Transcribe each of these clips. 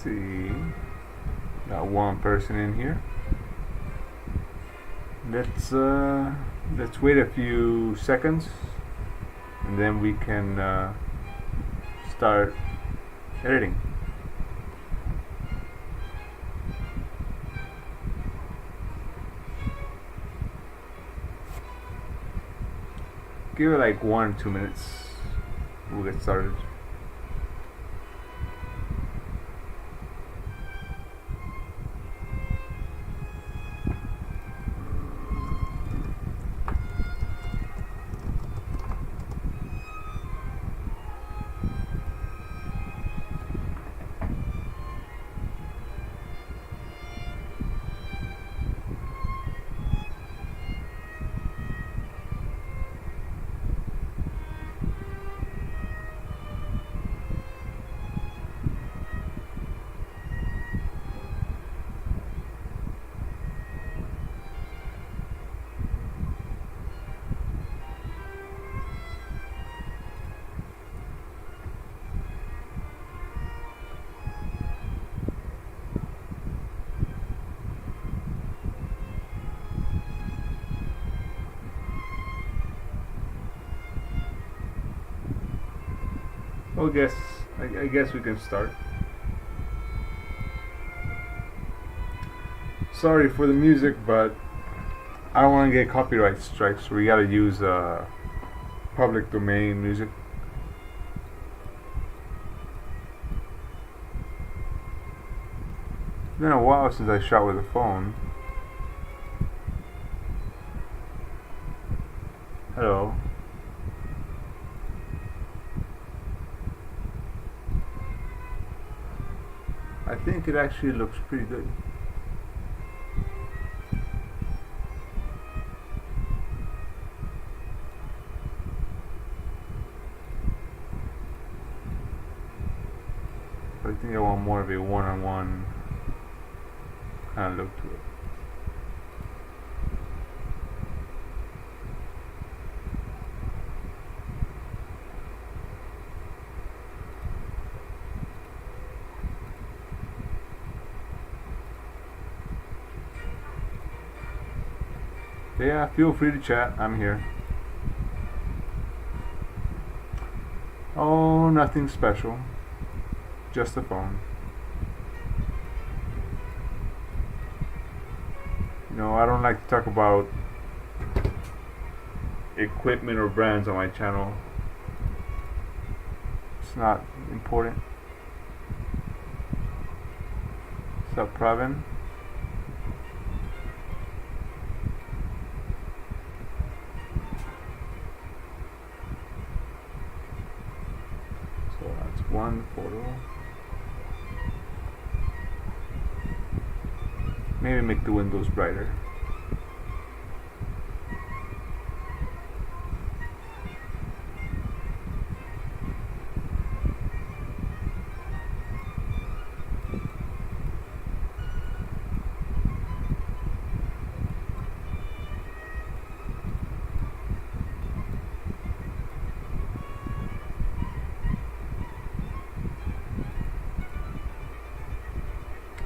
see. Got one person in here. Let's wait a few seconds, and then we can start editing. Give it like 1 or 2 minutes. We'll get started. I guess we can start. Sorry for the music, but I don't want to get copyright strikes, so we gotta use public domain music. It's been a while since I shot with a phone. Hello. I think it actually looks pretty good. But I think I want more of a one-on-one kind of look to it. Yeah, feel free to chat. I'm here. Oh, nothing special. Just a phone. You know, I don't like to talk about equipment or brands on my channel. It's not important. What's up, Pravin? One photo. Maybe make the windows brighter.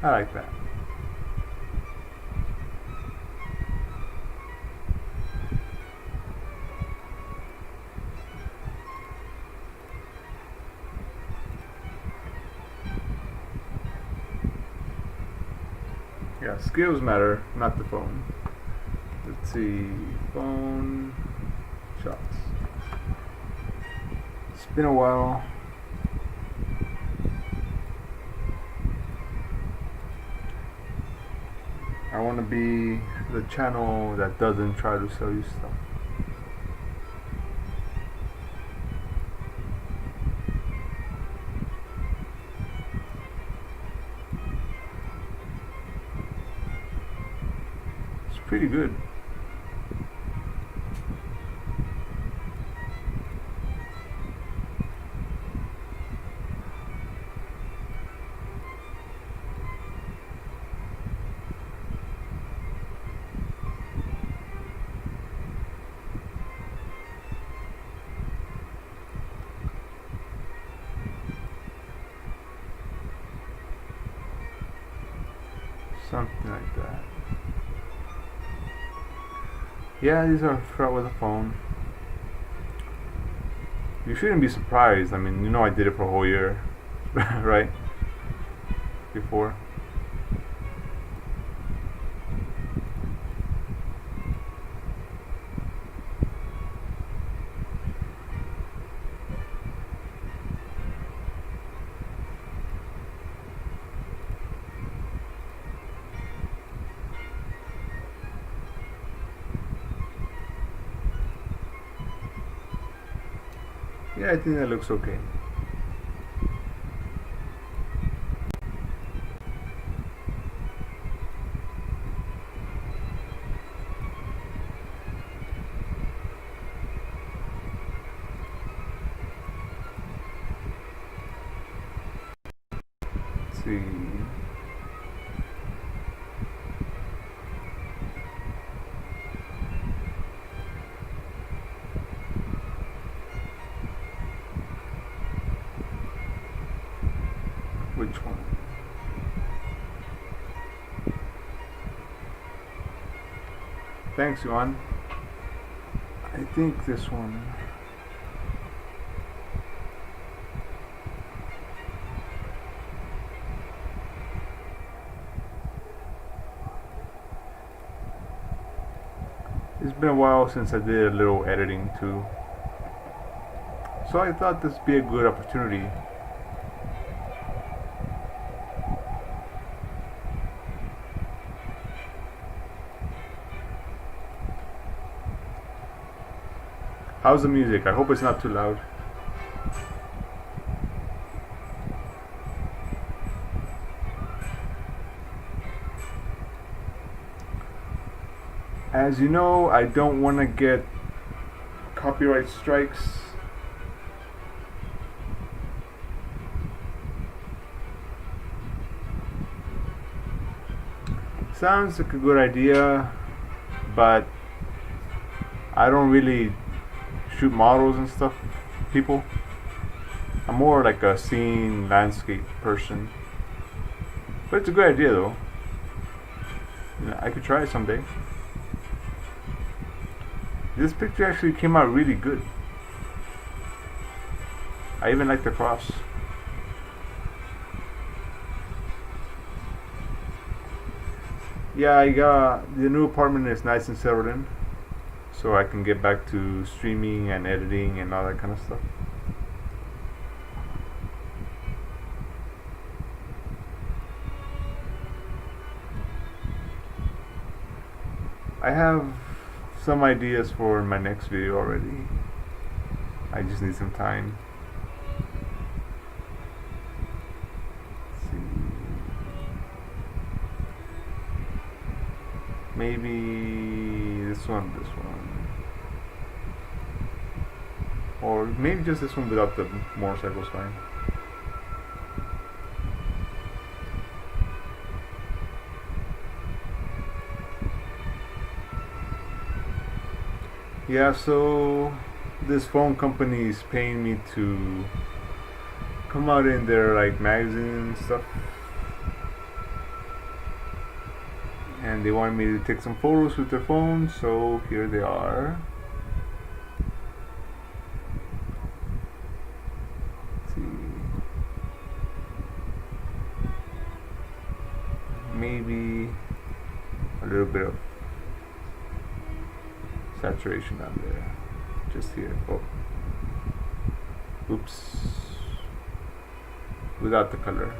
I like that. Yeah, skills matter, not the phone. Let's see, phone shots. It's been a while. I want to be the channel that doesn't try to sell you stuff. It's pretty good. something like that. Yeah, these are felt with a phone. You shouldn't be surprised. I mean, you know I did it for a whole year, right? Before. Yeah, I think that looks okay. Let's see. Which one? Thanks, Yuan. I think this one. It's been a while since I did a little editing too. So I thought this would be a good opportunity. How's the music? I hope it's not too loud. As you know, I don't want to get copyright strikes. Sounds like a good idea, but I don't really shoot models and stuff, people. I'm more like a scene, landscape person. But it's a good idea though. You know, I could try it someday. This picture actually came out really good. I even like the cross. Yeah, I got the new apartment is nice and settled in, so I can get back to streaming and editing and all that kind of stuff. I have some ideas for my next video already. I just need some time. Let's see. Maybe this one. Or maybe just this one without the motorcycles fine. Yeah, so this phone company is paying me to come out in their like magazine and stuff, and they wanted me to take some photos with their phone, so here they are. Let's see. Maybe a little bit of saturation on there, just here. Oh, oops, without the color.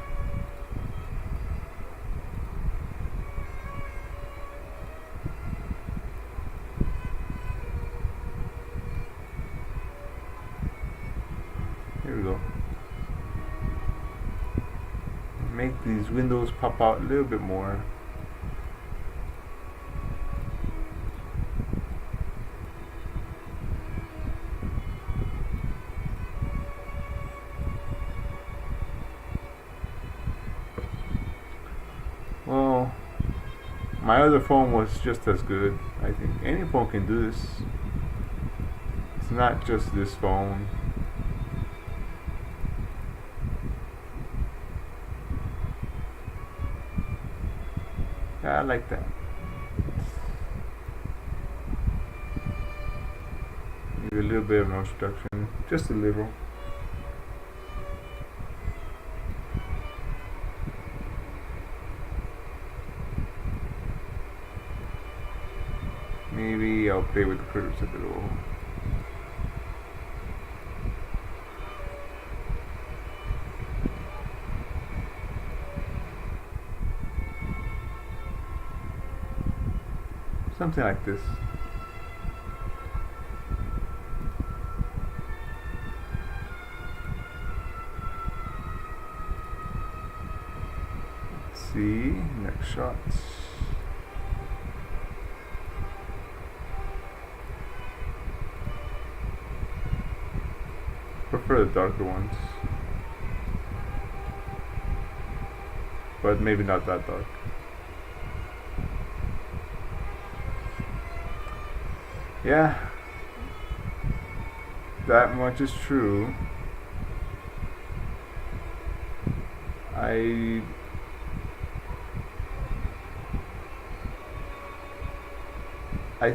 Here we go. Make these windows pop out a little bit more. Well, my other phone was just as good. I think any phone can do this. It's not just this phone. Yeah, I like that. Maybe a little bit of introduction, just a little. Maybe I'll play with the critters a little. Something like this. Let's see, next shots. Prefer the darker ones, but maybe not that dark. Yeah, that much is true. I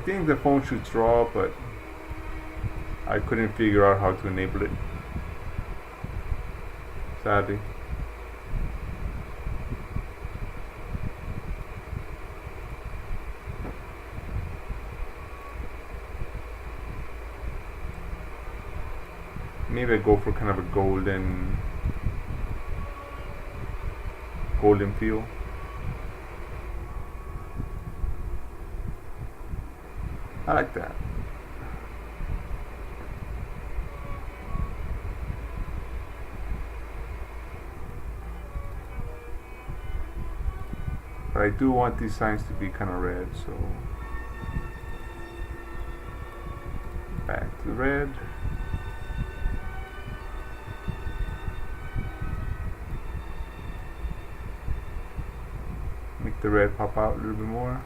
think the phone should draw, but I couldn't figure out how to enable it, sadly. Maybe I go for kind of a golden feel. I like that. But I do want these signs to be kind of red, so back to red. Make the red pop out a little bit more.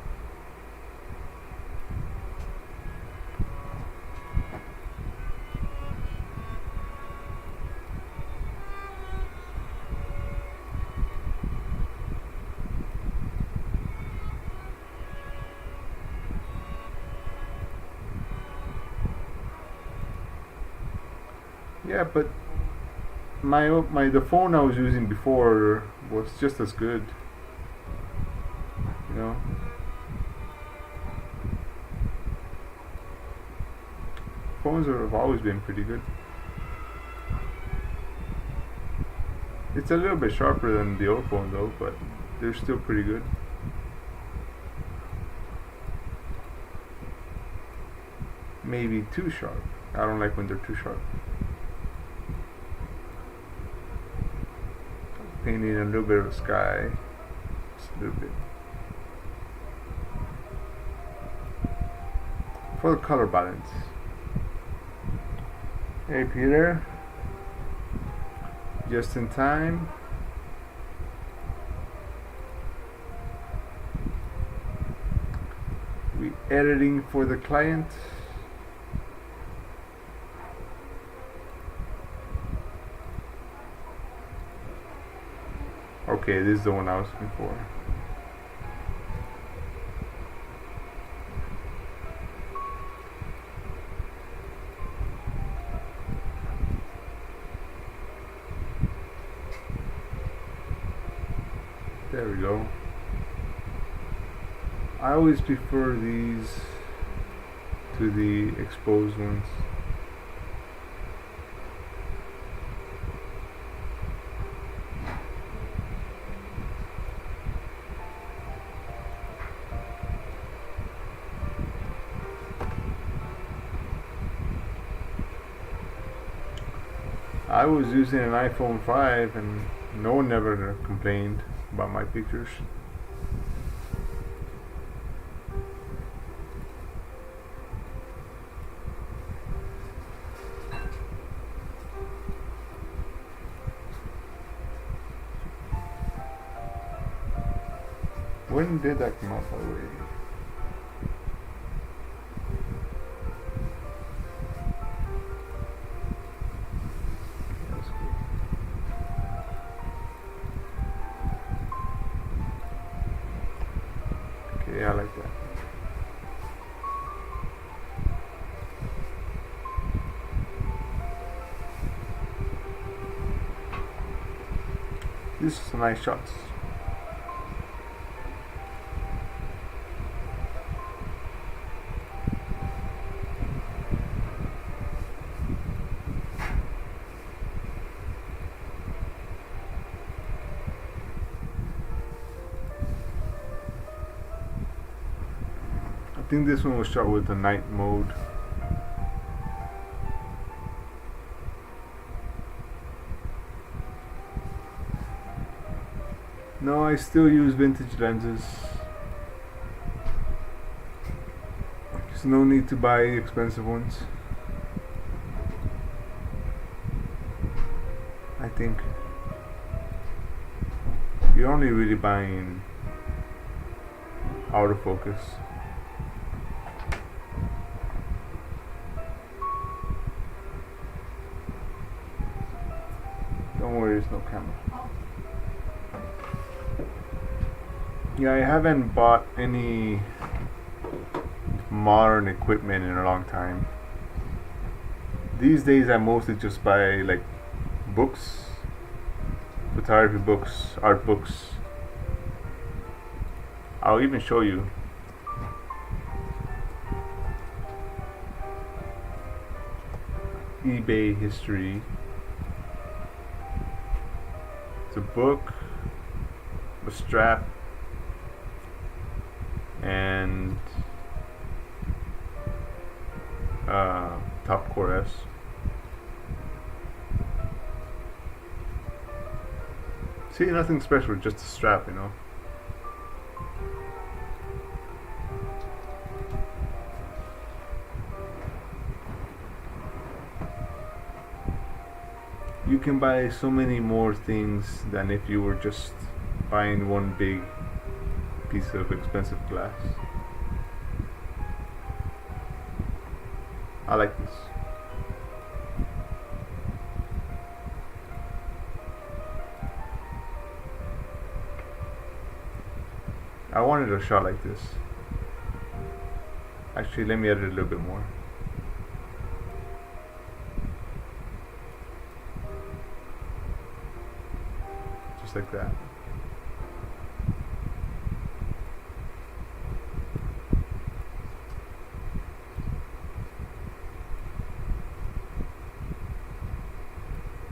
Yeah, but the phone I was using before was just as good. You know, phones have always been pretty good. It's a little bit sharper than the old phone though, but they're still pretty good. Maybe too sharp. I don't like when they're too sharp. Painting a little bit of the sky, just a little bit. For the color balance. Hey Peter, just in time. We editing for the client. Okay, this is the one I was looking for. There we go. I always prefer these to the exposed ones. I was using an iPhone 5 and no one ever complained about my pictures. When did that come out, by the way? These are some nice shots. I think this one was shot with the night mode. No, I still use vintage lenses. There's no need to buy expensive ones. I think you're only really buying autofocus. Don't worry, there's no camera. Yeah, I haven't bought any modern equipment in a long time. These days I mostly just buy like books, photography books, art books. I'll even show you. eBay history. It's a book, a strap, and top core S. See, nothing special, just a strap, you know. You can buy so many more things than if you were just buying one big piece of expensive glass. I like this. I wanted a shot like this. Actually, let me edit a little bit more. Just like that.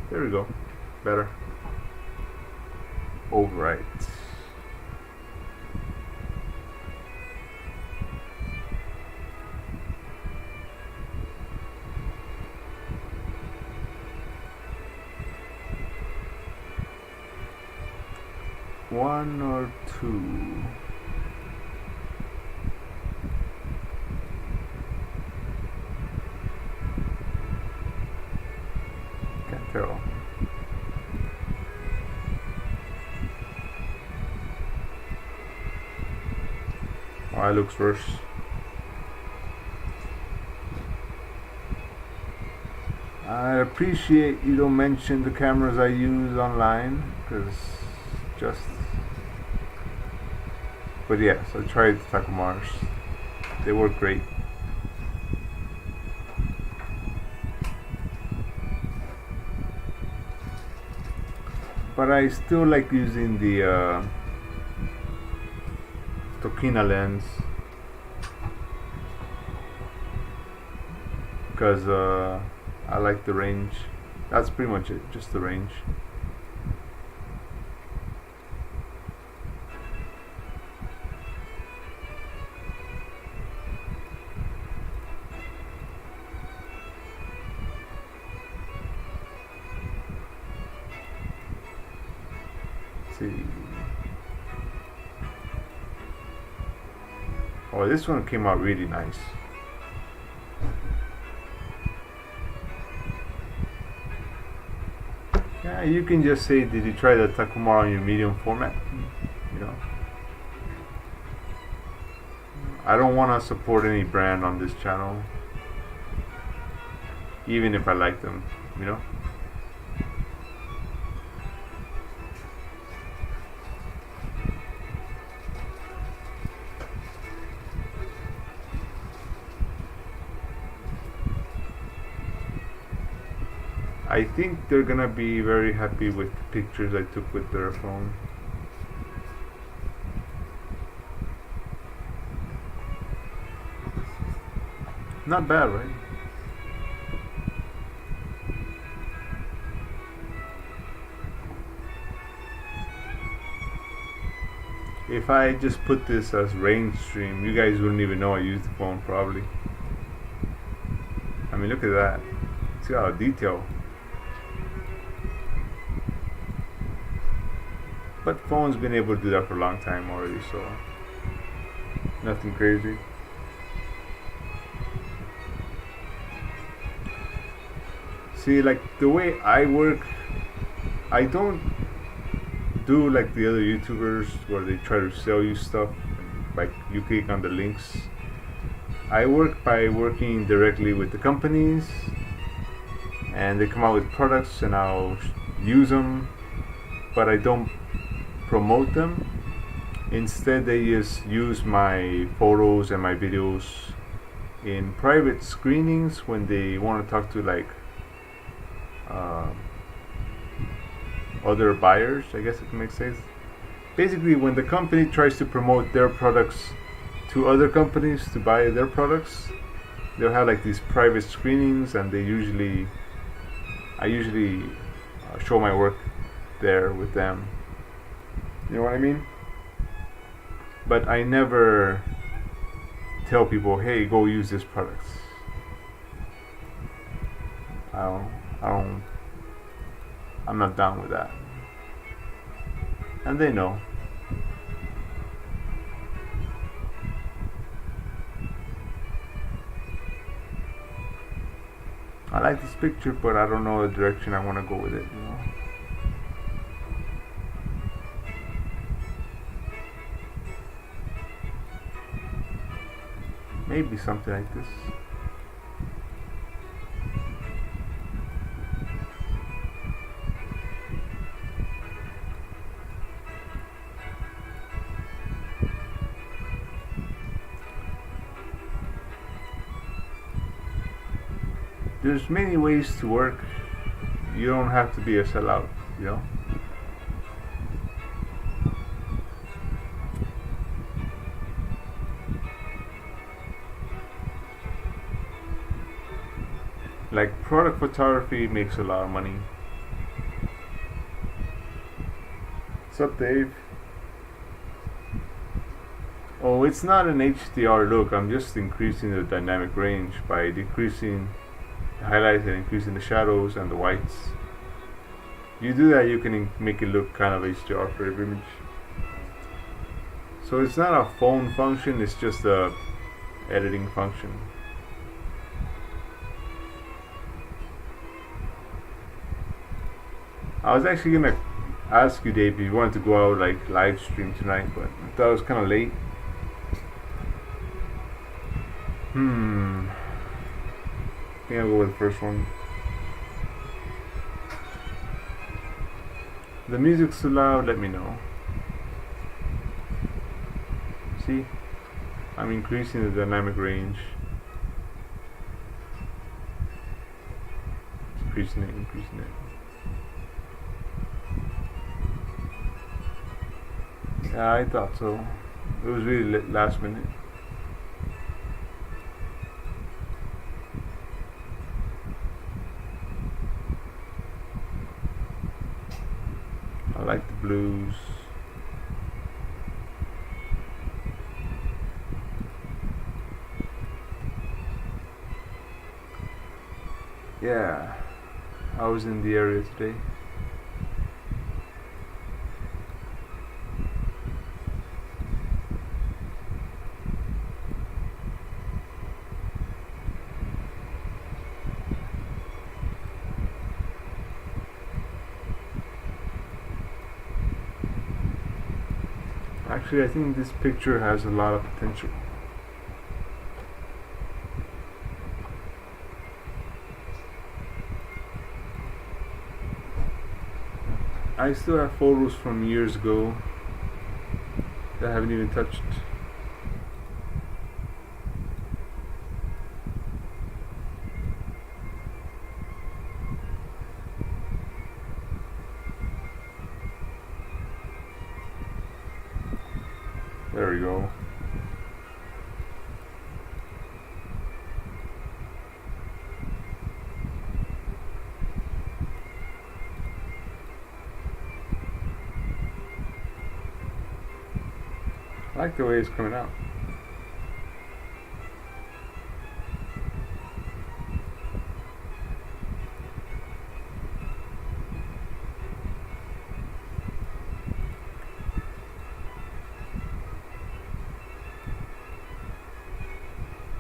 There we go. Better. Overwrite. One or two. Can't tell. Oh, it looks worse. I appreciate you don't mention the cameras I use online, because just. But yes, I tried the Takumars. They work great. But I still like using the Tokina lens, because I like the range. That's pretty much it, just the range. See. Oh, this one came out really nice. Yeah, you can just say, did you try the Takumar on your medium format? You know, I don't want to support any brand on this channel, even if I like them, you know. I think they're gonna be very happy with the pictures I took with their phone. Not bad, right? If I just put this as rain stream, you guys wouldn't even know I used the phone probably. I mean, look at that. See how detail. But phone's been able to do that for a long time already, so nothing crazy. See, like the way I work, I don't do like the other YouTubers where they try to sell you stuff, like you click on the links. I work by working directly with the companies, and they come out with products and I'll use them, but I don't promote them. Instead, they just use my photos and my videos in private screenings when they want to talk to like other buyers, I guess it makes sense. Basically, when the company tries to promote their products to other companies to buy their products, they'll have like these private screenings, and I usually show my work there with them. You know what I mean? But I never tell people, hey, go use this product. I'm not down with that. And they know. I like this picture, but I don't know the direction I want to go with it, you know. Maybe something like this. There's many ways to work. You don't have to be a sellout, you know. Like product photography makes a lot of money. What's up, Dave? Oh, it's not an HDR look. I'm just increasing the dynamic range by decreasing the highlights and increasing the shadows and the whites. You do that, you can make it look kind of HDR for every image. So it's not a phone function, it's just a editing function. I was actually gonna ask you, Dave, if you wanted to go out like live stream tonight, but I thought it was kind of late. I think I'll go with the first one. If the music's too loud, let me know. See? I'm increasing the dynamic range. Increasing it. Yeah, I thought so. It was really last minute. I like the blues. Yeah, I was in the area today. Actually, I think this picture has a lot of potential. I still have photos from years ago that I haven't even touched. There we go. I like the way it's coming out.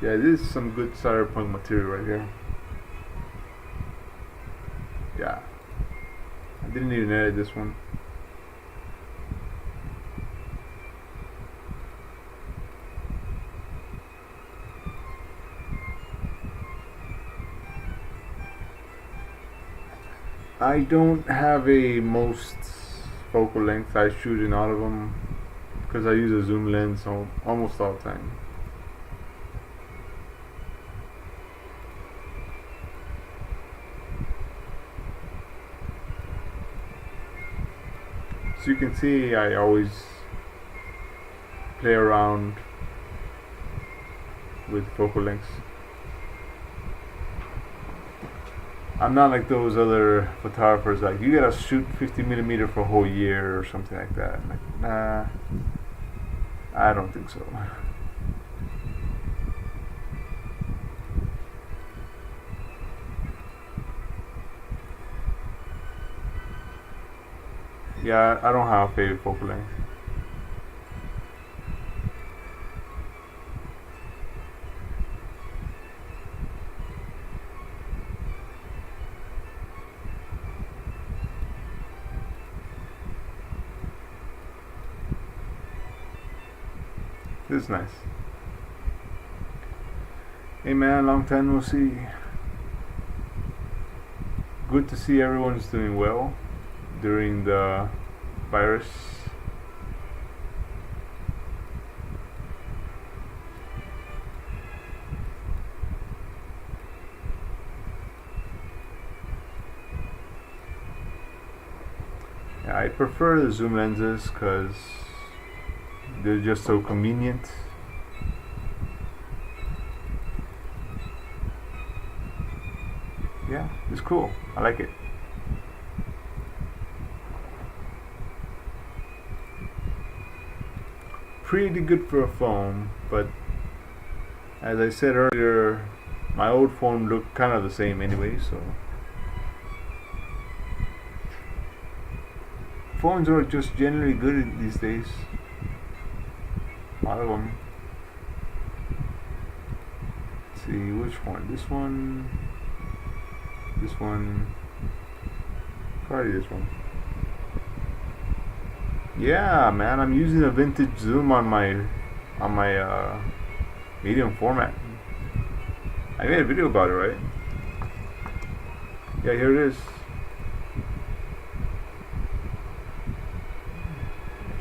Yeah, this is some good cyberpunk material right here. Yeah. I didn't even edit this one. I don't have a most focal length. I shoot in all of them because I use a zoom lens almost all the time. So you can see I always play around with focal lengths. I'm not like those other photographers like you gotta shoot 50mm for a whole year or something like that. I'm like, nah, I don't think so. Yeah, I don't have a favorite focal length. This is nice. Hey man, long time no see. Good to see everyone's doing well during the virus. Yeah, I prefer the zoom lenses because they're just so convenient. Yeah, it's cool. I like it. Pretty good for a phone, but as I said earlier, my old phone looked kind of the same anyway, so phones are just generally good these days. A lot of them. Let's see which one. This one. This one. Probably this one. Yeah, man, I'm using a vintage zoom on my medium format. I made a video about it, right? Yeah, here it is.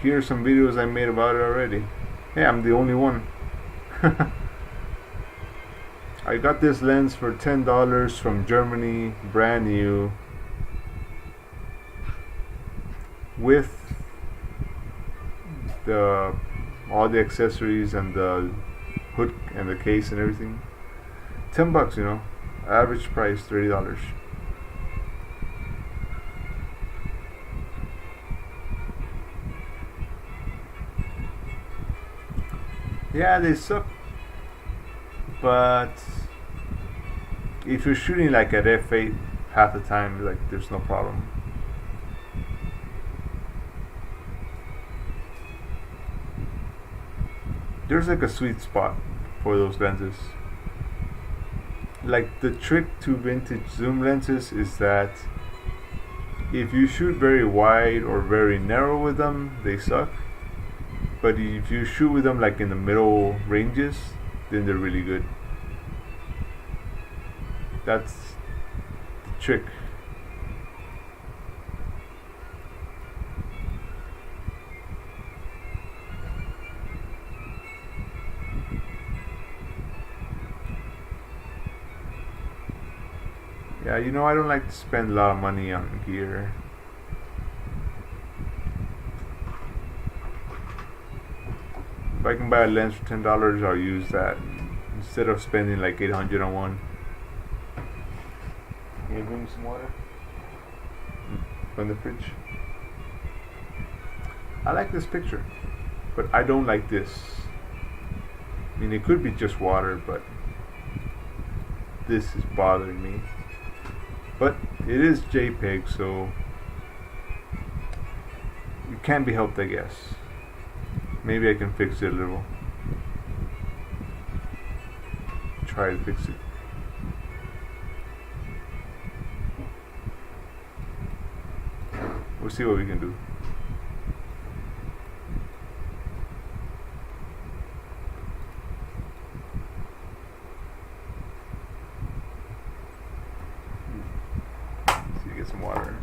Here are some videos I made about it already. Yeah, I'm the only one. I got this lens for $10 from Germany, brand new, with all the accessories and the hood and the case and everything. $10, you know. Average price $30. Yeah, they suck, but if you're shooting like at f8 half the time, like there's no problem. There's like a sweet spot for those lenses. Like the trick to vintage zoom lenses is that if you shoot very wide or very narrow with them, they suck. But if you shoot with them like in the middle ranges, then they're really good. That's the trick. Yeah, you know, I don't like to spend a lot of money on gear. If I can buy a lens for $10, I'll use that instead of spending like $800 on one. Can you bring me some water from the fridge? I like this picture, but I don't like this. I mean, it could be just water, but this is bothering me. But it is JPEG, so it can be helped, I guess. Maybe I can fix it a little. Try to fix it. We'll see what we can do. Let's see, get some water.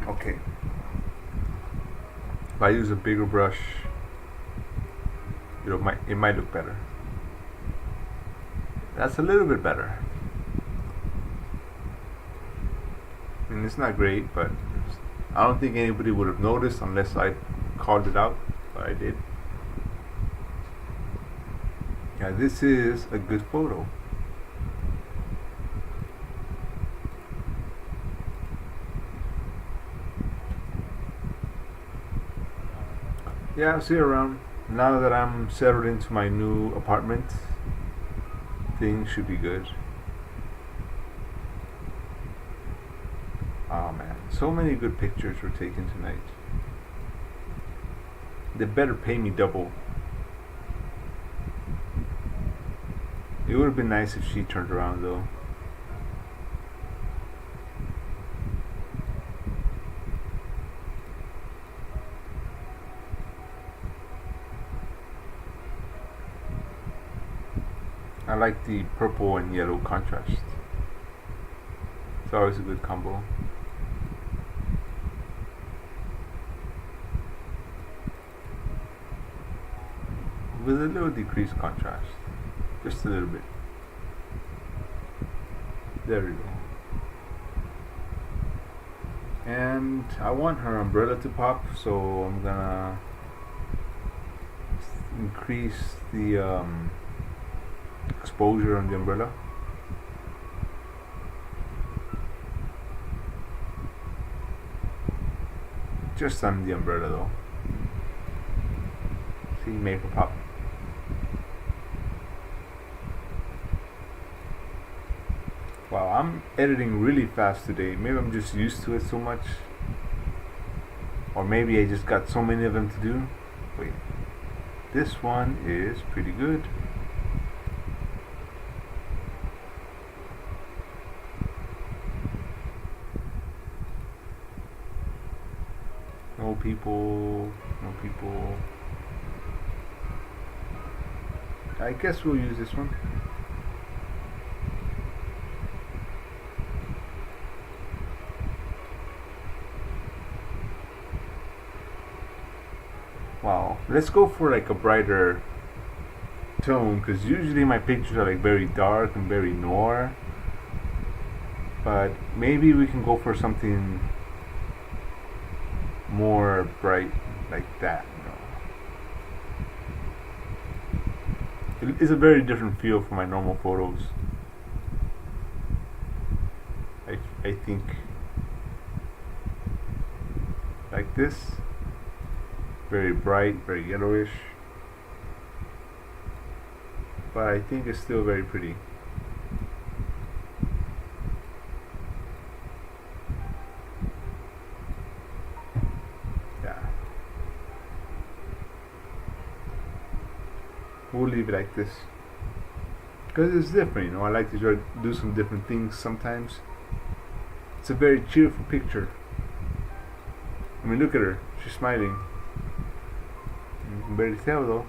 Okay. If I use a bigger brush, it might look better. That's a little bit better. I mean, it's not great, but I don't think anybody would have noticed unless I called it out, but I did. Yeah, this is a good photo. Yeah, I'll see you around. Now that I'm settled into my new apartment, things should be good. Oh man, so many good pictures were taken tonight. They better pay me double. It would have been nice if she turned around though. I like the purple and yellow contrast. It's always a good combo. With a little decreased contrast. Just a little bit. There we go. And I want her umbrella to pop, so I'm gonna increase the exposure on the umbrella. Just on the umbrella though. See, make her pop. Wow, I'm editing really fast today. Maybe I'm just used to it so much. Or maybe I just got so many of them to do. Wait. This one is pretty good. No people. I guess we'll use this one. Wow, let's go for like a brighter tone, because usually my pictures are like very dark and very noir, but maybe we can go for something more bright like that. It is a very different feel from my normal photos. I think like this. Very bright, very yellowish, but I think it's still very pretty. Yeah, we'll leave it like this because it's different, I like to try to do some different things sometimes. It's a very cheerful picture. I mean, look at her, she's smiling. You can barely tell though.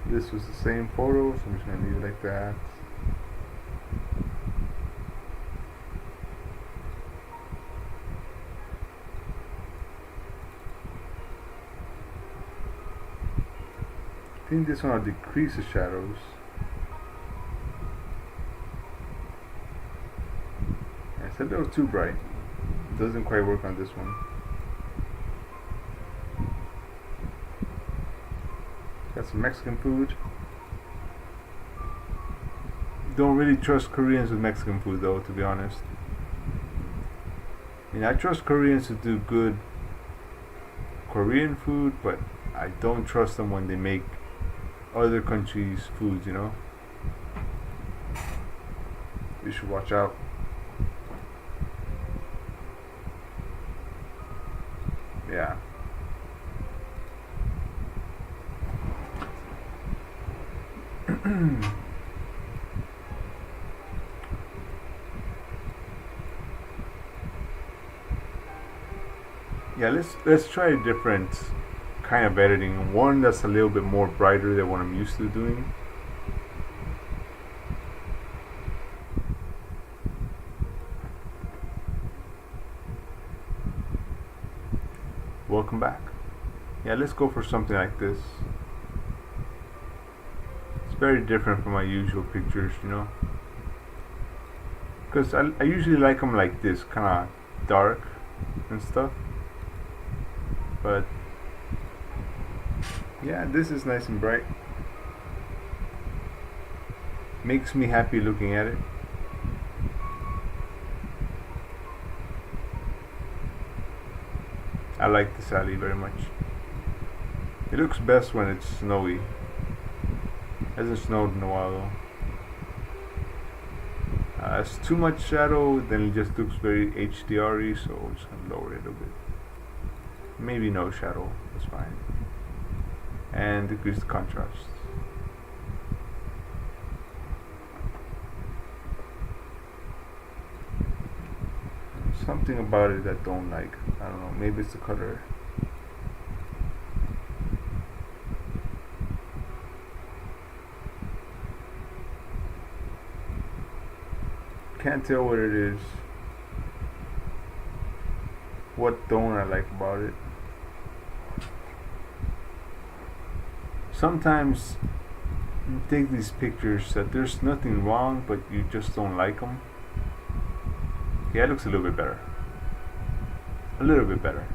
This was the same photo, so I'm just going to leave it like that. I think this one will decrease the shadows. It's a little too bright. It doesn't quite work on this one. Got some Mexican food. Don't really trust Koreans with Mexican food though, to be honest. I mean, I trust Koreans to do good Korean food, but I don't trust them when they make other countries' foods, you know? You should watch out. Yeah. Yeah, let's try a different kind of editing. One that's a little bit more brighter than what I'm used to doing. Welcome back. Yeah, let's go for something like this. It's very different from my usual pictures, you know, because I usually like them like this, kind of dark and stuff. But yeah, this is nice and bright. Makes me happy looking at it. I like this alley very much. It looks best when it's snowy. Hasn't snowed in a while though. It's too much shadow, then it just looks very HDR-y, so I'm just gonna lower it a little bit. Maybe no shadow, that's fine. And decrease the contrast. Something about it that I don't like. I don't know, maybe it's the color. Can't tell what it is. What don't I like about it? Sometimes you take these pictures that there's nothing wrong, but you just don't like them. Yeah, it looks a little bit better. A little bit better.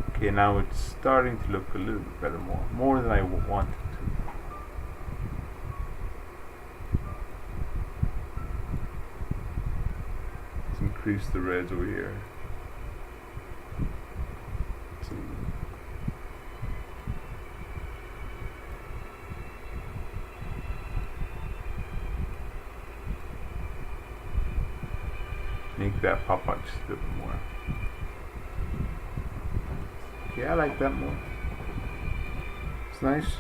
Okay, now it's starting to look a little bit better, more than I wanted to. Let's increase the reds over here. Let's see. Make that pop out just a little bit more. Yeah, I like that more. It's nice.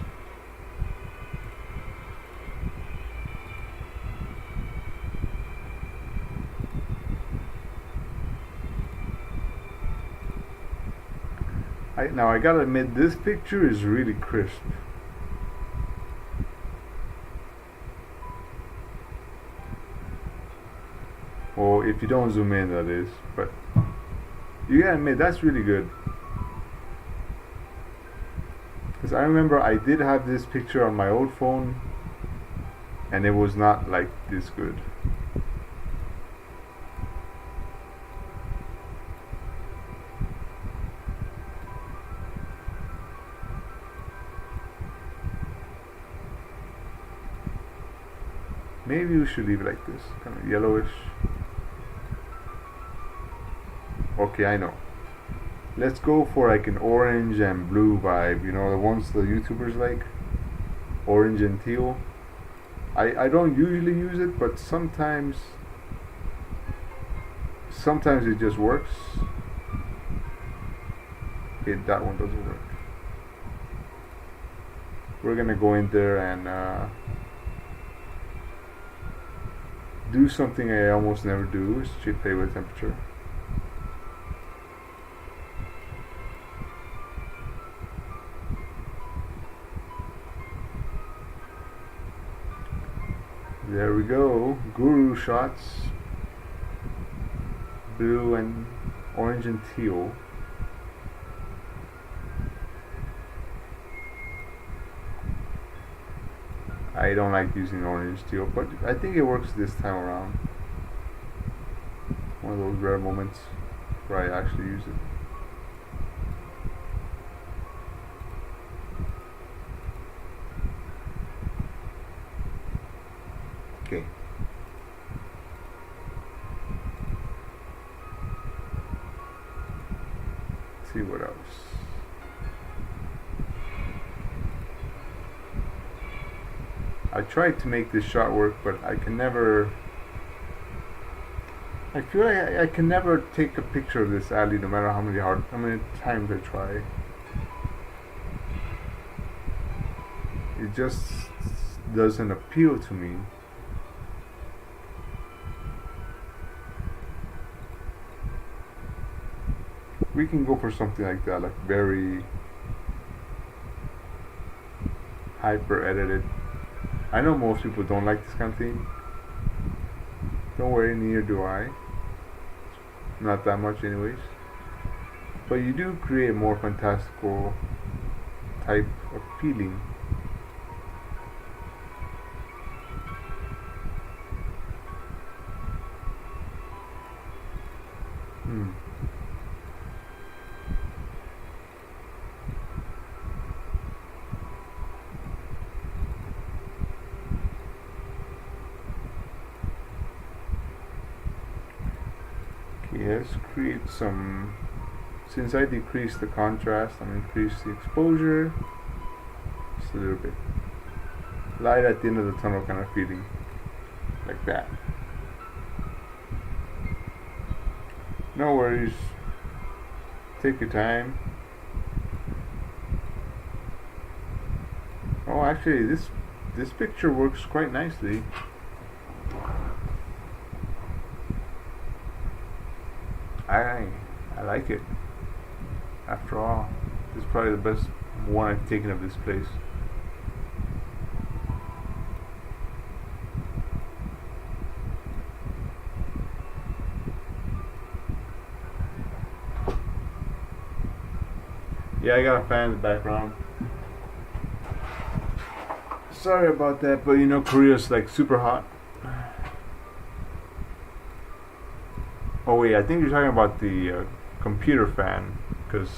Now I gotta admit, this picture is really crisp. Or if you don't zoom in, that is. But you gotta admit, that's really good. Because I remember I did have this picture on my old phone, and it was not like this good. Maybe we should leave it like this, kind of yellowish. Okay, I know. Let's go for like an orange and blue vibe, you know, the ones the YouTubers like. Orange and teal. I don't usually use it, but sometimes it just works. Okay, that one doesn't work. We're gonna go in there and do something I almost never do, is to play with temperature. There we go, guru shots, blue and Orange and teal. I don't like using orange teal, but I think it works this time around. One of those rare moments where I actually use it. Okay. Let's see what else. I tried to make this shot work, but I can never. I feel like I can never take a picture of this alley, no matter how many times I try. It just doesn't appeal to me. We can go for something like that, like very hyper edited. I know most people don't like this kind of thing. Don't worry, neither do I. Not that much anyways. But you do create a more fantastical type of feeling. Let's create some. Since I decreased the contrast, I'm increase the exposure just a little bit. Light at the end of the tunnel kind of feeling, like that. No worries. Take your time. Oh, actually, this picture works quite nicely. I like it. After all, this is probably the best one I've taken of this place. Yeah, I got a fan in the background. Sorry about that, but you know Korea's like super hot. Oh wait, I think you're talking about the computer fan, because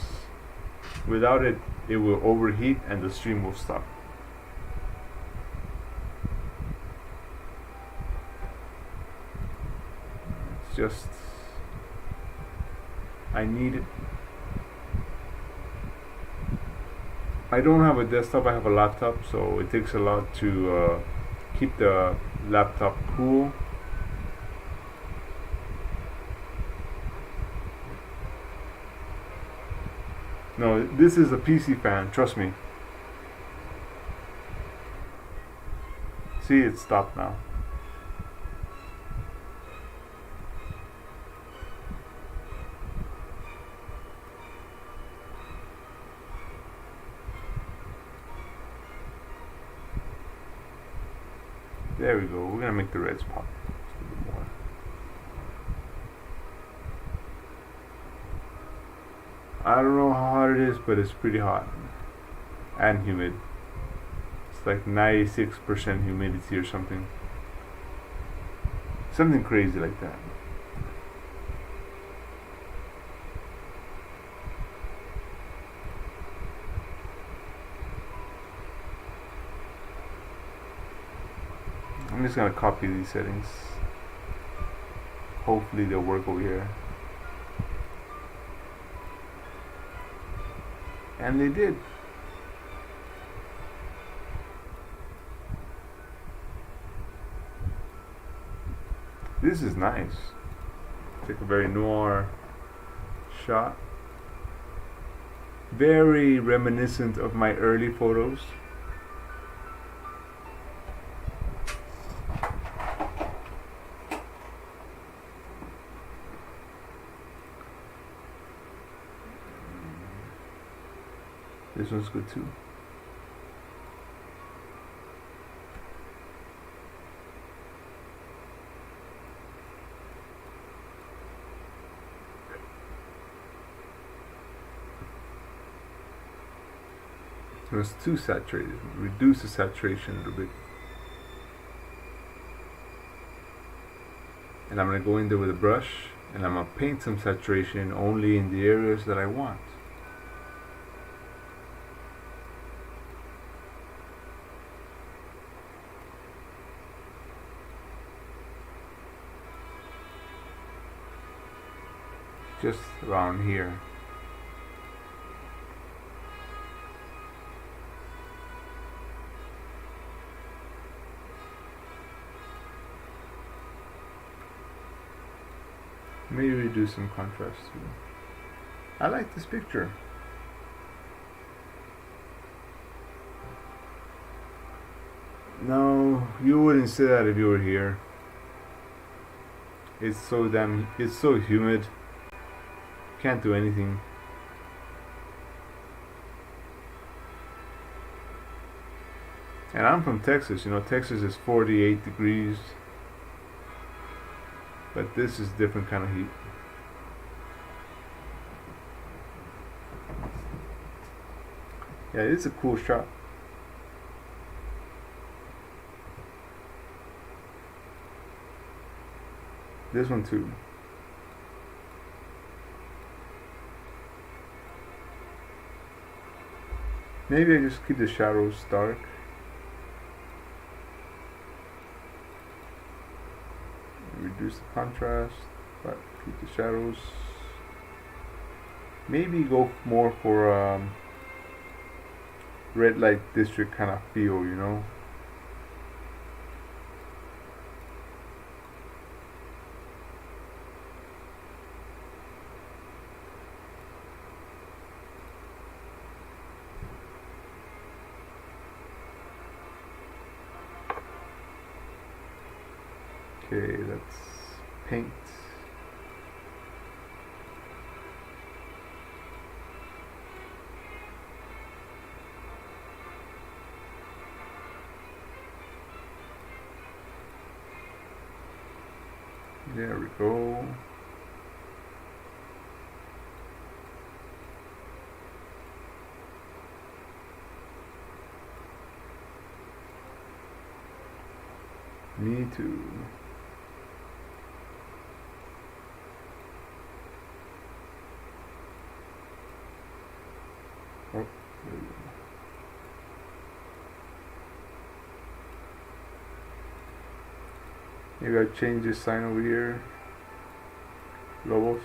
without it, it will overheat and the stream will stop. It's just, I need it. I don't have a desktop, I have a laptop, so it takes a lot to keep the laptop cool. No, this is a PC fan, trust me. See, it stopped now. There we go, we're gonna make the reds pop just a bit more. I don't know how hot it is, but it's pretty hot and humid. It's like 96% humidity or something. Something crazy like that. I'm just gonna copy these settings. Hopefully they'll work over here. And they did. This is nice. Take a very noir shot. Very reminiscent of my early photos. This one's good too. So it's too saturated. Reduce the saturation a little bit. And I'm going to go in there with a brush and I'm going to paint some saturation only in the areas that I want. Just around here. Maybe reduce some contrast too. I like this picture. No, you wouldn't say that if you were here. It's so humid. Can't do anything. And I'm from Texas, you know, Texas is 48 degrees. But this is different kind of heat. Yeah, it's a cool shot. This one too. Maybe I just keep the shadows dark. Reduce the contrast, but keep the shadows. Maybe go more for red light district kind of feel, you know. Okay, let's paint. There we go. Me too. Oh, there we go. Maybe I'll change this sign over here. Lobos.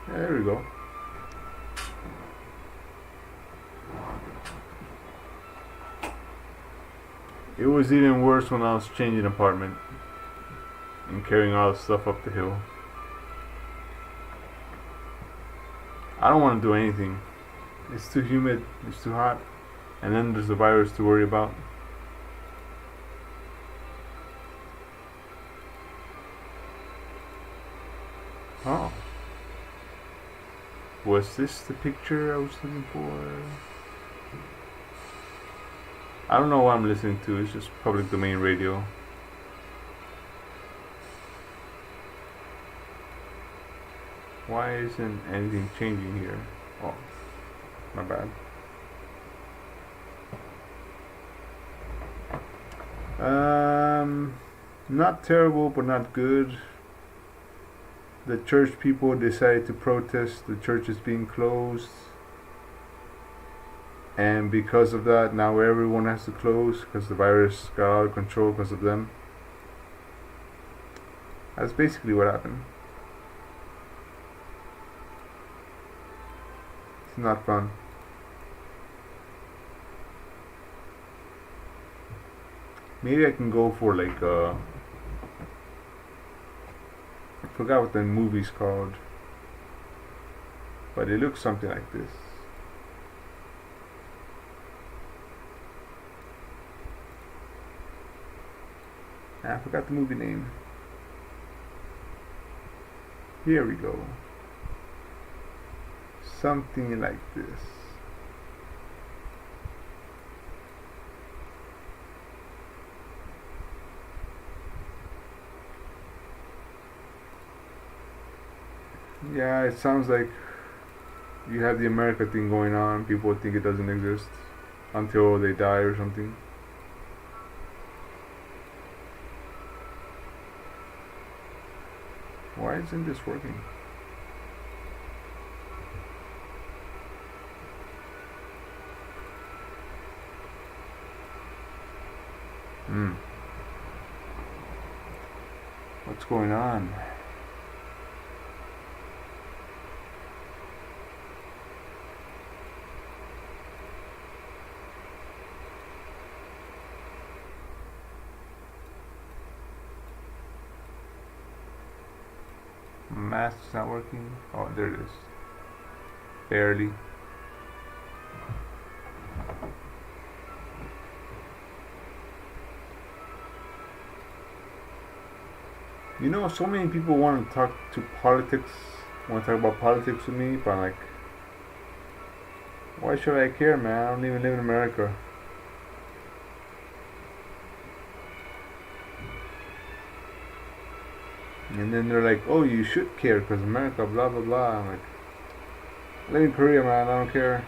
There we go. It was even worse when I was changing apartment and carrying all the stuff up the hill. I don't want to do anything. It's too humid, it's too hot, and then there's the virus to worry about. Oh. Was this the picture I was looking for? I don't know what I'm listening to, it's just public domain radio. Why isn't anything changing here? Oh, my bad. Not terrible, but not good. The church people decided to protest the churches being closed. And because of that, now everyone has to close because the virus got out of control because of them. That's basically what happened. It's not fun. Maybe I can go for like I forgot what the movie's called, but it looks something like this. I forgot the movie name. Here we go. something like this. Yeah, it sounds like you have the America thing going on. People think it doesn't exist until they die or something. Why isn't this working? What's going on? Mask's not working. Oh, there it is. Barely. You know, so many people want to talk to politics, want to talk about politics with me, but I'm like, why should I care, man? I don't even live in America. And then they're like, oh, you should care because America, blah, blah, blah. I'm like, I live in Korea, man. I don't care.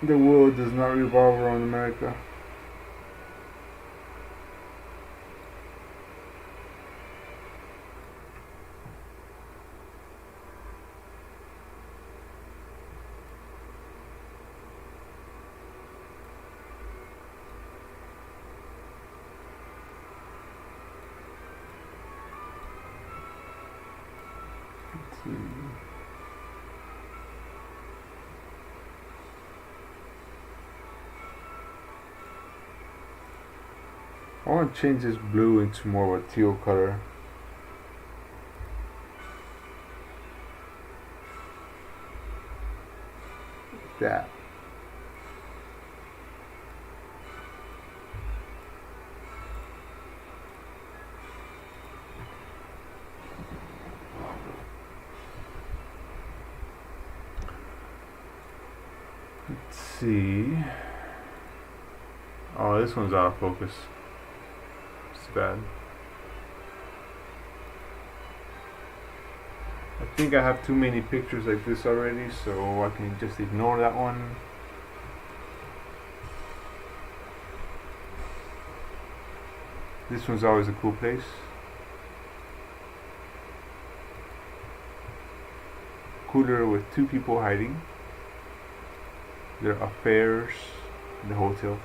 The world does not revolve around America. I want to change this blue into more of a teal color. Like that. Let's see. Oh, this one's out of focus. It's bad. I think I have too many pictures like this already, so I can just ignore that one. This one's always a cool place. Cooler with two people hiding. Their affairs in the hotel.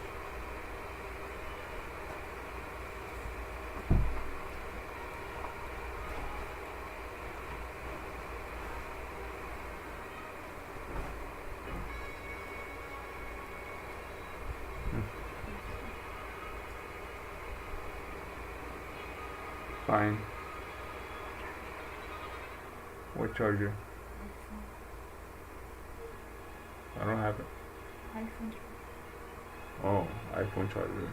Fine. What charger? I don't have it. iPhone. Oh, iPhone charger.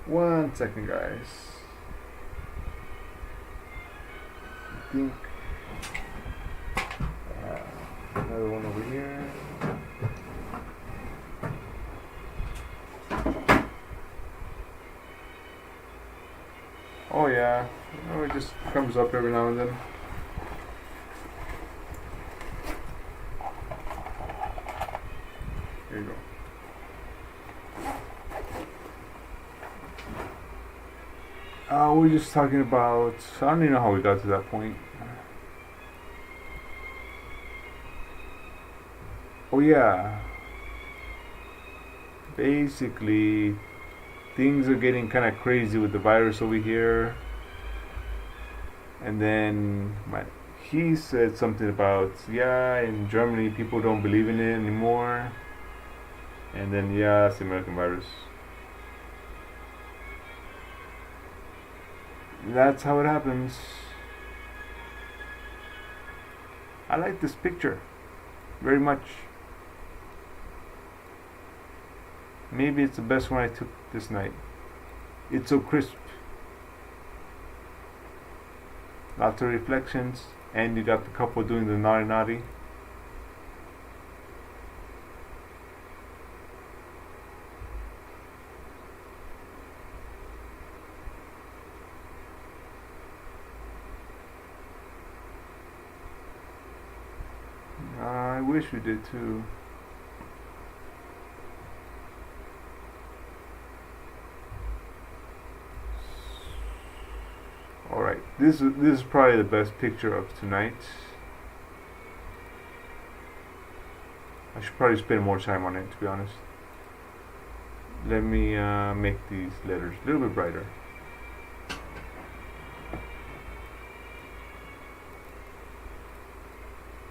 1 second, guys. I think another one over here. Oh yeah, oh, it just comes up every now and then. There you go. We're just talking about, I don't even know how we got to that point. Oh yeah. Basically, things are getting kind of crazy with the virus over here. And then he said something about, yeah, in Germany people don't believe in it anymore. And then, yeah, it's the American virus. That's how it happens. I like this picture very much. Maybe it's the best one I took this night. It's so crisp. Lots of reflections, and you got the couple doing the naughty naughty. I wish we did too. Alright, this is probably the best picture of tonight. I should probably spend more time on it, to be honest. Let me make these letters a little bit brighter.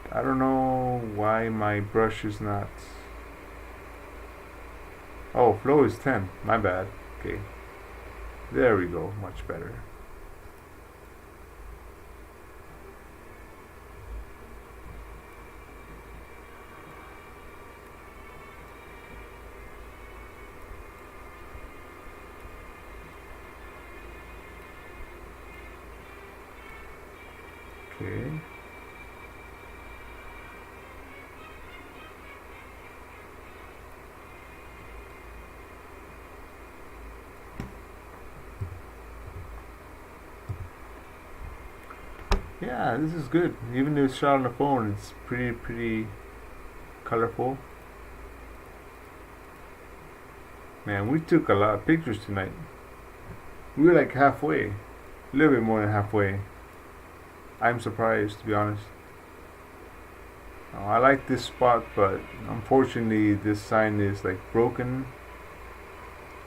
I don't know why my brush is not... Oh, flow is 10. My bad. Okay. There we go. Much better. Okay. Yeah, this is good. Even if it's shot on the phone, it's pretty colorful. Man, we took a lot of pictures tonight. We were like halfway. A little bit more than halfway. I'm surprised, to be honest. I like this spot, but unfortunately this sign is like broken.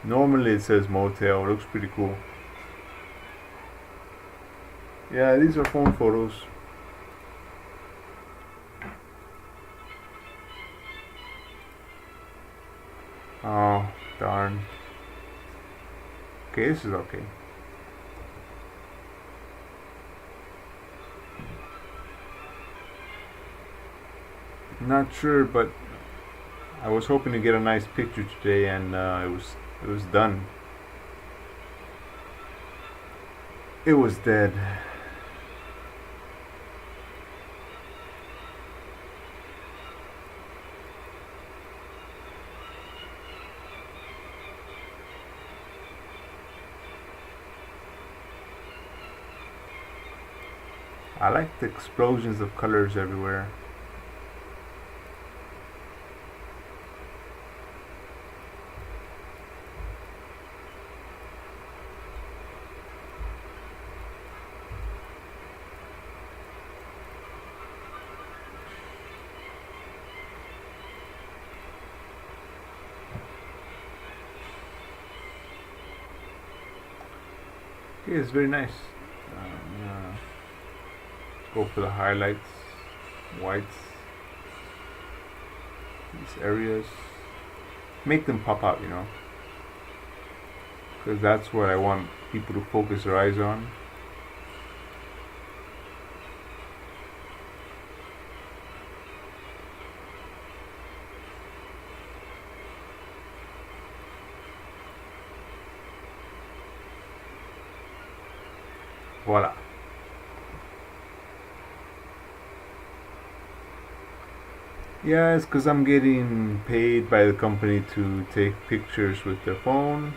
Normally it says motel. It looks pretty cool. Yeah, these are phone photos. Oh, darn. Okay, this is okay. Not sure, but I was hoping to get a nice picture today, and it was done. It was dead. I like the explosions of colors everywhere. Okay, it's very nice. Go for the highlights, whites, these areas, make them pop out, you know, because that's what I want people to focus their eyes on. Voila. Yeah, it's because I'm getting paid by the company to take pictures with the phone.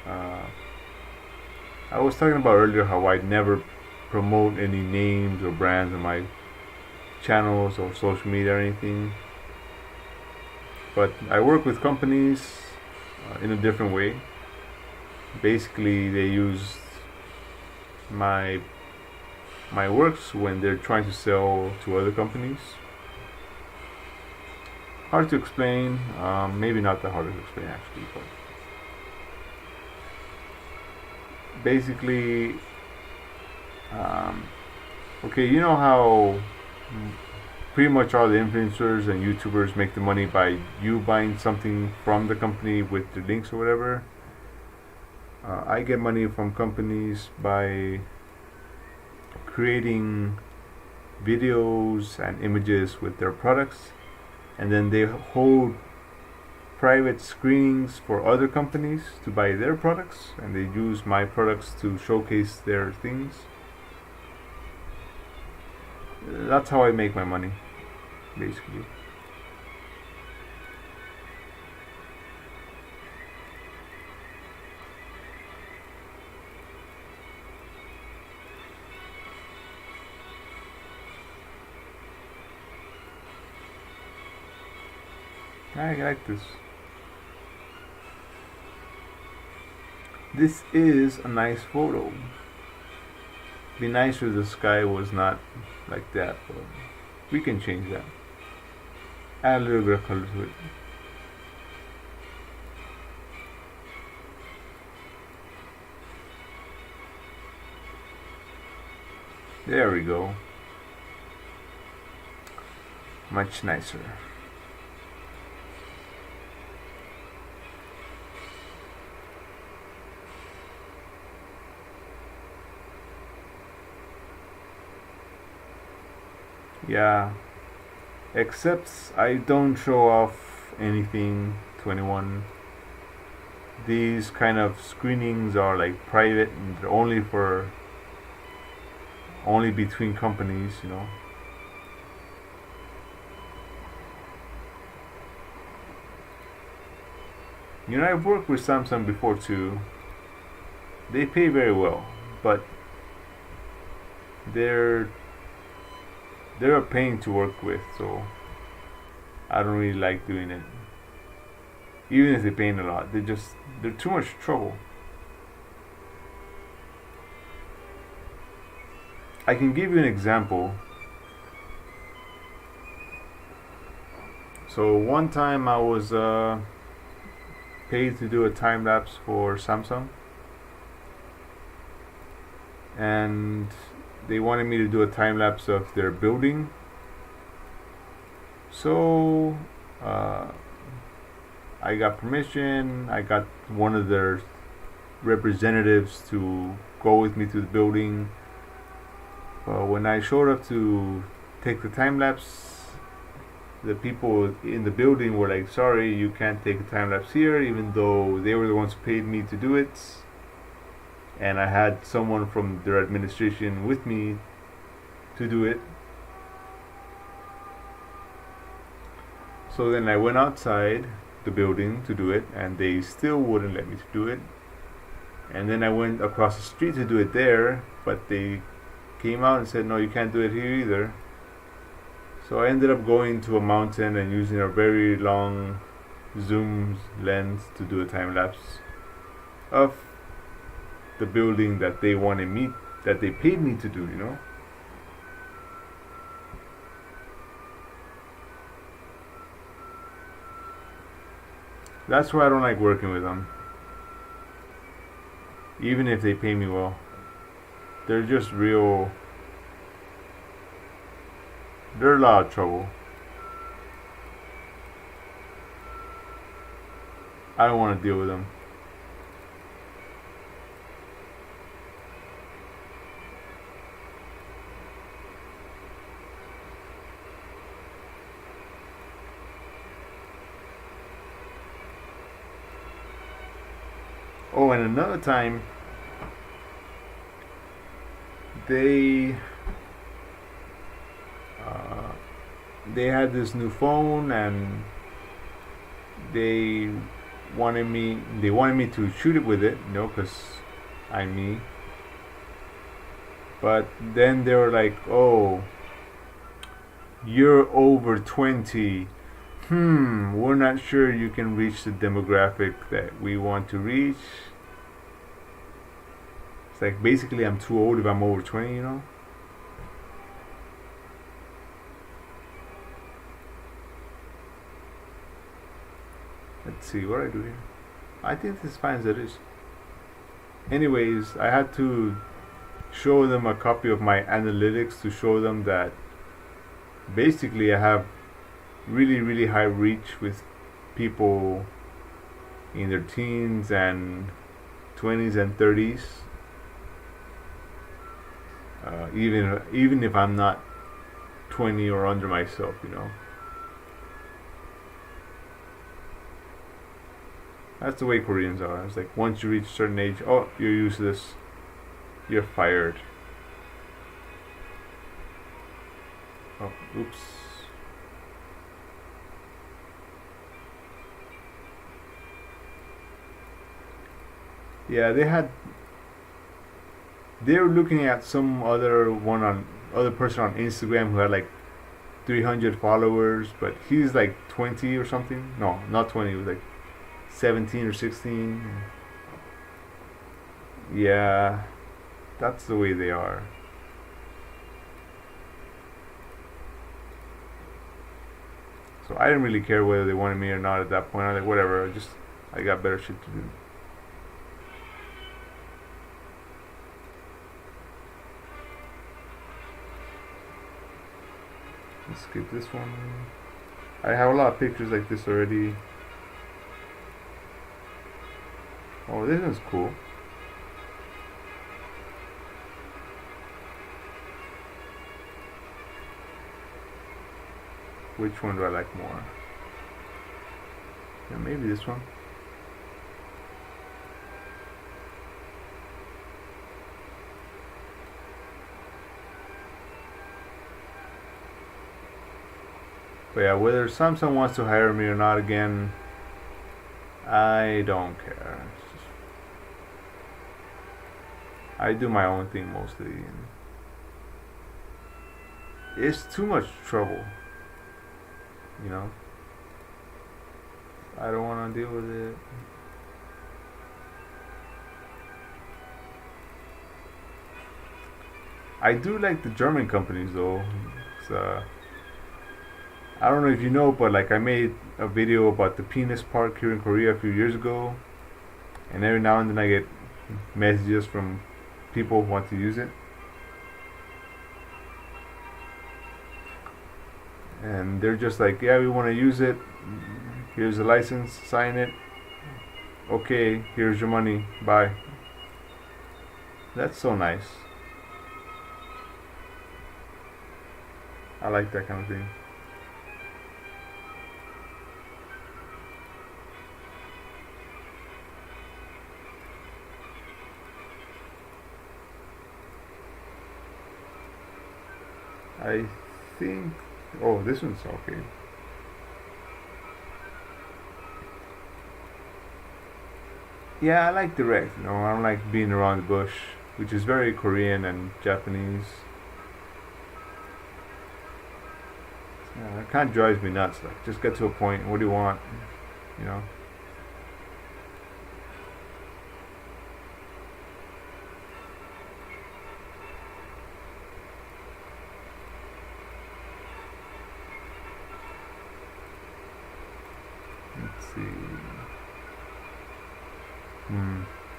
I was talking about earlier how I never promote any names or brands on my channels or social media or anything. But I work with companies in a different way. Basically, they use my works when they're trying to sell to other companies. Hard to explain, maybe not that hard to explain actually, but basically, okay, you know how pretty much all the influencers and YouTubers make the money by you buying something from the company with the links or whatever. I get money from companies by creating videos and images with their products, and then they hold private screenings for other companies to buy their products, and they use my products to showcase their things. That's how I make my money, basically. I like this. This is a nice photo. Be nicer if the sky was not like that, but we can change that. Add a little bit of color to it. There we go. Much nicer. Yeah, except I don't show off anything to anyone. These kind of screenings are like private and they're only between companies, you know. You know, I've worked with Samsung before too. They pay very well, but they're a pain to work with, so I don't really like doing it. Even if they pay a lot, they're too much trouble. I can give you an example. So one time I was paid to do a time lapse for Samsung, and they wanted me to do a time lapse of their building. So I got permission. I got one of their representatives to go with me to the building. When I showed up to take the time lapse, the people in the building were like, sorry, you can't take a time lapse here, even though they were the ones who paid me to do it. And I had someone from their administration with me to do it. So then I went outside the building to do it, and they still wouldn't let me to do it. And then I went across the street to do it there, but they came out and said, no, you can't do it here either. So I ended up going to a mountain and using a very long zoom lens to do a time lapse of the building that they wanted me, that they paid me to do, you know. That's why I don't like working with them. Even if they pay me well, they're just they're a lot of trouble. I don't want to deal with them. Oh, and another time, they had this new phone, and they wanted me to shoot it with it, you know, because I'm me. But then they were like, oh, you're over 20. We're not sure you can reach the demographic that we want to reach. It's like basically I'm too old if I'm over 20, you know? Let's see what I do here. I think this is fine as it is. Anyways, I had to show them a copy of my analytics to show them that basically I have really high reach with people in their teens and 20s and 30s, even if I'm not 20 or under myself, you know. That's the way Koreans are. It's like once you reach a certain age, oh, you're useless, you're fired. Oh, oops. Yeah, they were looking at some other person on Instagram who had like 300 followers, but he's like 20 or something. No, not 20. He was like 17 or 16. Yeah, that's the way they are. So I didn't really care whether they wanted me or not at that point. I was like, whatever. I got better shit to do. Let's skip this one. I have a lot of pictures like this already. Oh, this one's cool. Which one do I like more? Yeah, maybe this one. But yeah, whether Samsung wants to hire me or not again, I don't care. I do my own thing mostly. And it's too much trouble, you know? I don't want to deal with it. I do like the German companies though. I don't know if you know, but like I made a video about the penis park here in Korea a few years ago, and every now and then I get messages from people who want to use it. And they're just like, yeah, we want to use it. Here's the license, sign it. Okay, here's your money, bye. That's so nice. I like that kind of thing. I think. Oh, this one's okay. Yeah, I like direct. You know, I don't like being around the bush, which is very Korean and Japanese. Yeah, it kind of drives me nuts. Like, just get to a point. What do you want? You know. Let's see.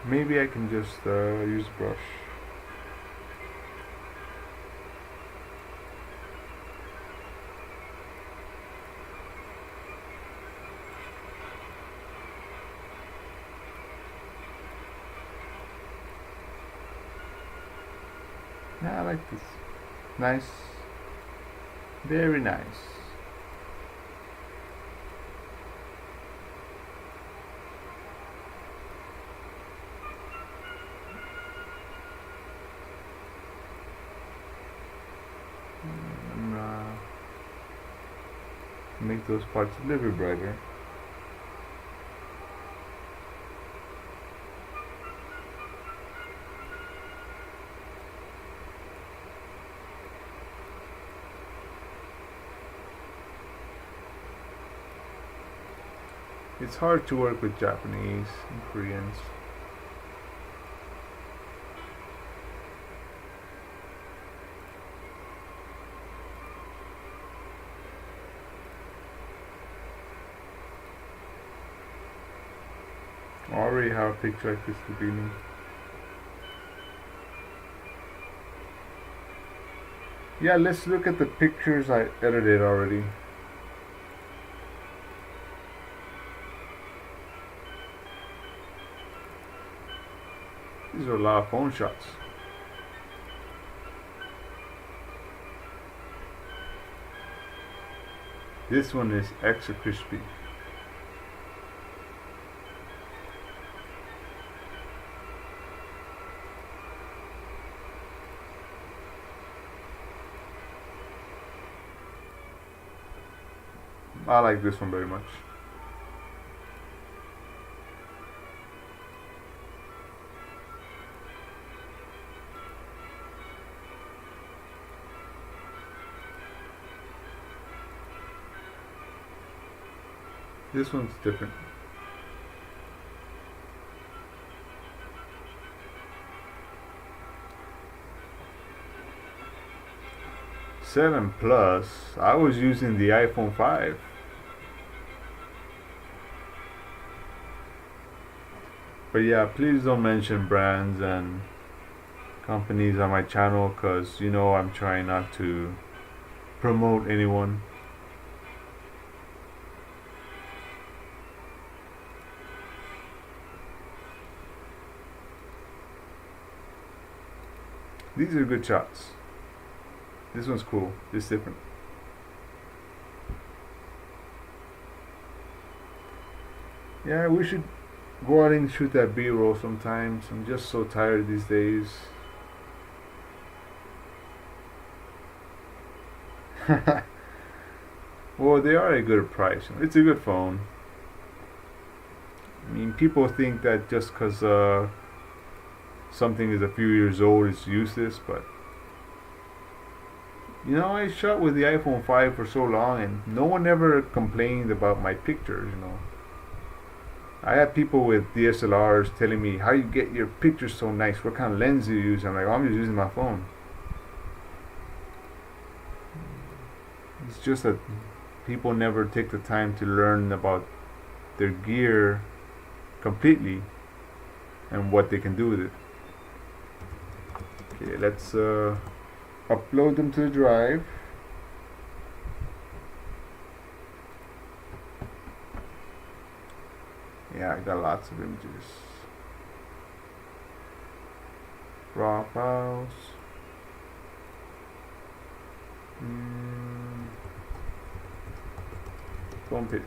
Maybe I can just use brush. Yeah, I like this. Nice. Very nice. Make those parts a little bit brighter. It's hard to work with Japanese and Koreans. I already have a picture like this at the beginning. Yeah, let's look at the pictures I edited already. These are a lot of phone shots. This one is extra crispy. I like this one very much. This one's different. Seven Plus. I was using the iPhone 5. But yeah, please don't mention brands and companies on my channel, because you know I'm trying not to promote anyone. These are good shots. This one's cool. It's different. Yeah, we should go out and shoot that B-roll sometimes. I'm just so tired these days. Well, they are a good price. It's a good phone. I mean, people think that just because something is a few years old, it's useless, but you know, I shot with the iPhone 5 for so long, and no one ever complained about my pictures, you know. I had people with DSLRs telling me, how you get your pictures so nice, what kind of lens do you use? I'm like, oh, I'm just using my phone. It's just that people never take the time to learn about their gear completely and what they can do with it. Okay, let's upload them to the drive. Yeah, I got lots of images. Raw files. Phone pics.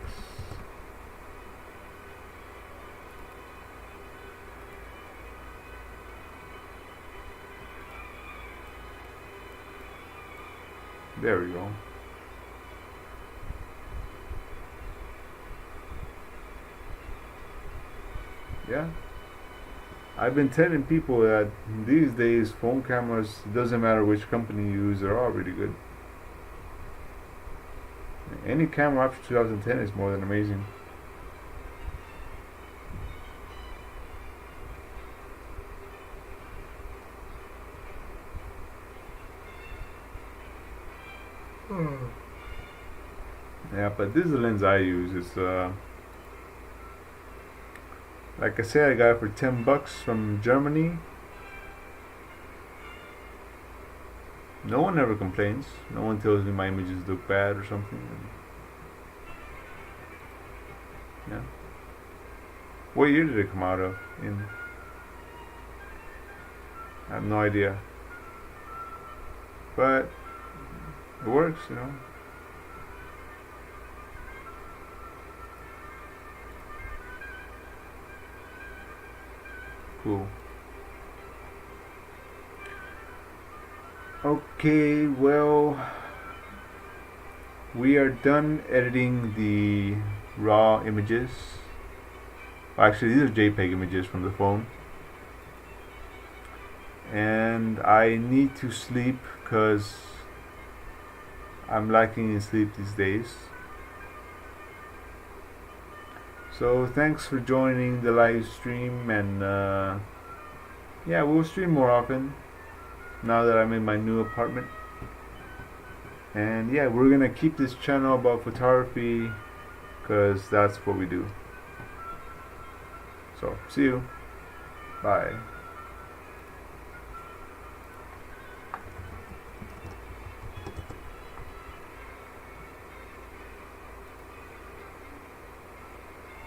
There we go. Yeah, I've been telling people that these days phone cameras, doesn't matter which company you use, they're all really good. Any camera after 2010 is more than amazing. Yeah, but this is the lens I use. It's like I said, I got it for $10 from Germany. No one ever complains. No one tells me my images look bad or something. Yeah. What year did it come out of? I have no idea. But it works, you know. Cool. Okay, well, we are done editing the raw images. Actually, these are JPEG images from the phone. And I need to sleep because I'm lacking in sleep these days. So thanks for joining the live stream, and yeah, we'll stream more often now that I'm in my new apartment. And yeah, we're gonna keep this channel about photography because that's what we do. So see you. Bye.